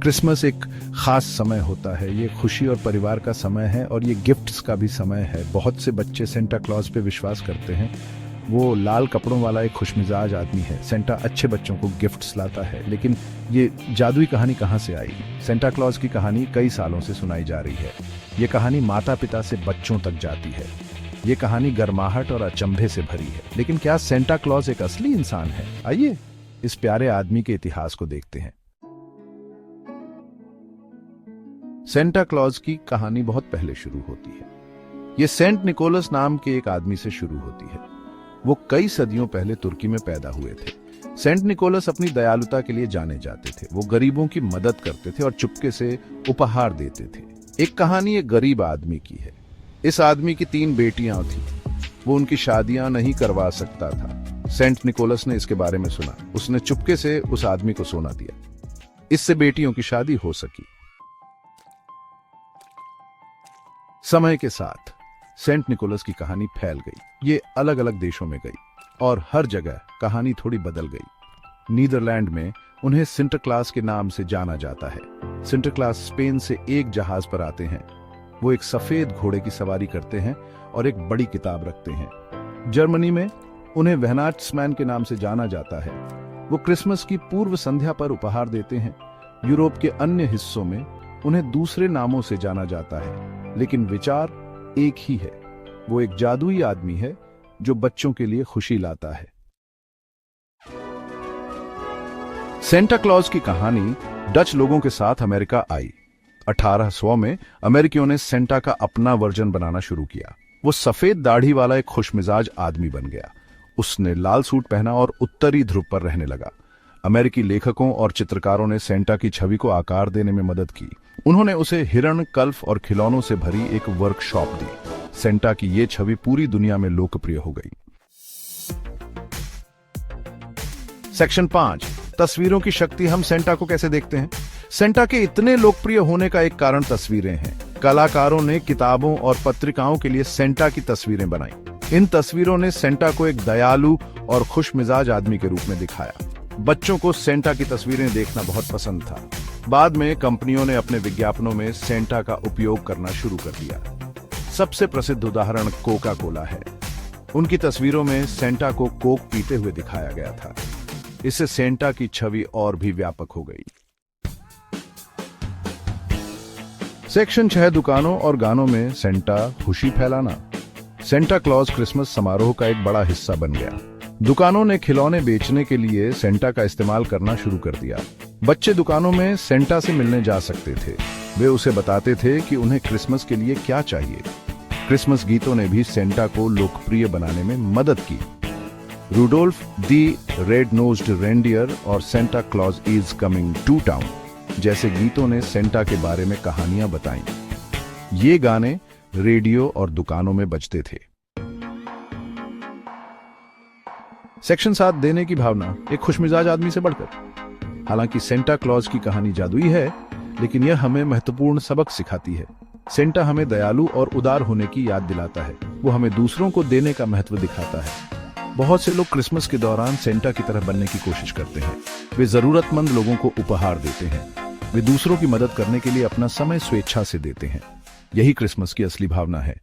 Christmas एक खास समय होता है, ये खुशी और परिवार का समय है और ये गिफ्ट्स का भी समय है। बहुत से बच्चे सेंटा क्लॉज पे विश्वास करते हैं। वो लाल कपड़ों वाला एक खुशमिजाज आदमी है। सेंटा अच्छे बच्चों को गिफ्ट्स लाता है। लेकिन ये जादुई कहानी कहाँ से आई? सेंटा क्लॉज की कहानी कई सालों से सुनाई जा रही है। ये कहानी माता पिता से बच्चों तक जाती है। ये कहानी गर्माहट और अचंभे से भरी है। लेकिन क्या सेंटा क्लॉज एक असली इंसान है? आइए इस प्यारे आदमी के इतिहास को देखते हैं। सेंटा क्लॉज की कहानी बहुत पहले शुरू होती है। ये सेंट निकोलस नाम के एक आदमी से शुरू होती है। वो कई सदियों पहले तुर्की में पैदा हुए थे। सेंट निकोलस अपनी दयालुता के लिए जाने जाते थे। वो गरीबों की मदद करते थे और चुपके से उपहार देते थे। एक कहानी एक गरीब आदमी की है। इस आदमी की 3 बेटियां थीं। वो उनकी शादियां नहीं करवा सकता था। सेंट निकोलस ने इसके बारे में सुना। उसने चुपके से उस आदमी को सोना दिया। इससे बेटियों की शादी हो सकी। समय के साथ सेंट निकोलस की कहानी फैल गई। ये अलग अलग देशों में गई और हर जगह कहानी थोड़ी बदल गई। नीदरलैंड में उन्हें सिंटरक्लास के नाम से जाना जाता है। सिंटरक्लास स्पेन से एक जहाज पर आते हैं। वो एक सफेद घोड़े की सवारी करते हैं और एक बड़ी किताब रखते हैं। जर्मनी में उन्हें वेहनाट्समैन के नाम से जाना जाता है। वो क्रिसमस की पूर्व संध्या पर उपहार देते हैं। यूरोप के अन्य हिस्सों में उन्हें दूसरे नामों से जाना जाता है, लेकिन विचार एक ही है। वो एक जादुई आदमी है जो बच्चों के लिए खुशी लाता है। सेंटा क्लॉज की कहानी डच लोगों के साथ अमेरिका आई। 1800 में अमेरिकियों ने सेंटा का अपना वर्जन बनाना शुरू किया। वो सफेद दाढ़ी वाला एक खुशमिजाज आदमी बन गया। उसने लाल सूट पहना और उत्तरी ध्रुव पर रहने लगा। अमेरिकी लेखकों और चित्रकारों ने सेंटा की छवि को आकार देने में मदद की। उन्होंने उसे हिरण, कल्फ और खिलौनों से भरी एक वर्कशॉप दी। सेंटा की ये छवि पूरी दुनिया में लोकप्रिय हो गई। सेक्शन 5, तस्वीरों की शक्ति। हम सेंटा को कैसे देखते हैं? सेंटा के इतने लोकप्रिय होने का एक कारण तस्वीरें हैं। कलाकारों ने किताबों और पत्रिकाओं के लिए सेंटा की तस्वीरें बनाई। इन तस्वीरों ने सेंटा को एक दयालु और खुशमिजाज आदमी के रूप में दिखाया। बच्चों को सेंटा की तस्वीरें देखना बहुत पसंद था। बाद में कंपनियों ने अपने विज्ञापनों में सेंटा का उपयोग करना शुरू कर दिया। सबसे प्रसिद्ध उदाहरण कोका कोला है। उनकी तस्वीरों में सेंटा को कोक पीते हुए दिखाया गया था। इससे सेंटा की छवि और भी व्यापक हो गई। सेक्शन 6, दुकानों और गानों में सेंटा खुशी फैलाना। सेंटा क्लॉज क्रिसमस समारोह का एक बड़ा हिस्सा बन गया। दुकानों ने खिलौने बेचने के लिए सेंटा का इस्तेमाल करना शुरू कर दिया। बच्चे दुकानों में सेंटा से मिलने जा सकते थे। वे उसे बताते थे कि उन्हें क्रिसमस के लिए क्या चाहिए। क्रिसमस गीतों ने भी सेंटा को लोकप्रिय बनाने में मदद की। Rudolph the red nosed reindeer और Santa Claus is coming to town जैसे गीतों ने सेंटा के बारे में कहानियां बताईं। ये गाने रेडियो और दुकानों में बजते थे। सेक्शन 7, देने की भावना। एक खुशमिजाज आदमी से बढ़कर। हालांकि सेंटा क्लॉज की कहानी जादुई है, लेकिन यह हमें महत्वपूर्ण सबक सिखाती है। सेंटा हमें दयालु और उदार होने की याद दिलाता है। वो हमें दूसरों को देने का महत्व दिखाता है। बहुत से लोग क्रिसमस के दौरान सेंटा की तरह बनने की कोशिश करते हैं। वे जरूरतमंद लोगों को उपहार देते हैं। वे दूसरों की मदद करने के लिए अपना समय स्वेच्छा से देते हैं। यही क्रिसमस की असली भावना है।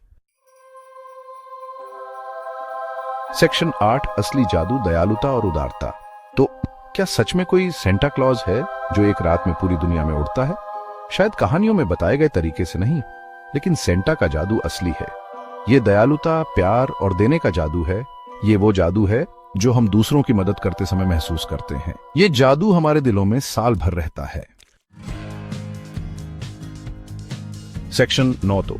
सेक्शन 8, असली जादू, दयालुता और उदारता। तो क्या सच में कोई सेंटा क्लॉज है जो एक रात में पूरी दुनिया में उड़ता है? शायद कहानियों में बताए गए तरीके से नहीं, लेकिन सेंटा का जादू असली है। ये दयालुता, प्यार और देने का जादू है। ये वो जादू है जो हम दूसरों की मदद करते समय महसूस करते हैं। ये जादू हमारे दिलों में साल भर रहता है। सेक्शन 9, तो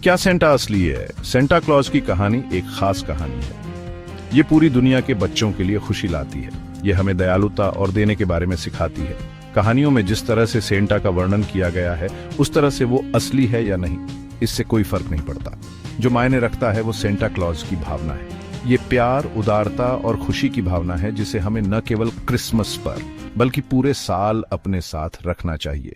क्या सेंटा असली है? सेंटा क्लॉज की कहानी एक खास कहानी है। ये पूरी दुनिया के बच्चों के लिए खुशी लाती है। ये हमें दयालुता और देने के बारे में सिखाती है। कहानियों में जिस तरह से सेंटा का वर्णन किया गया है, उस तरह से वो असली है या नहीं, इससे कोई फर्क नहीं पड़ता। जो मायने रखता है वो सेंटा क्लॉज की भावना है। ये प्यार, उदारता और खुशी की भावना है जिसे हमें न केवल क्रिसमस पर बल्कि पूरे साल अपने साथ रखना चाहिए।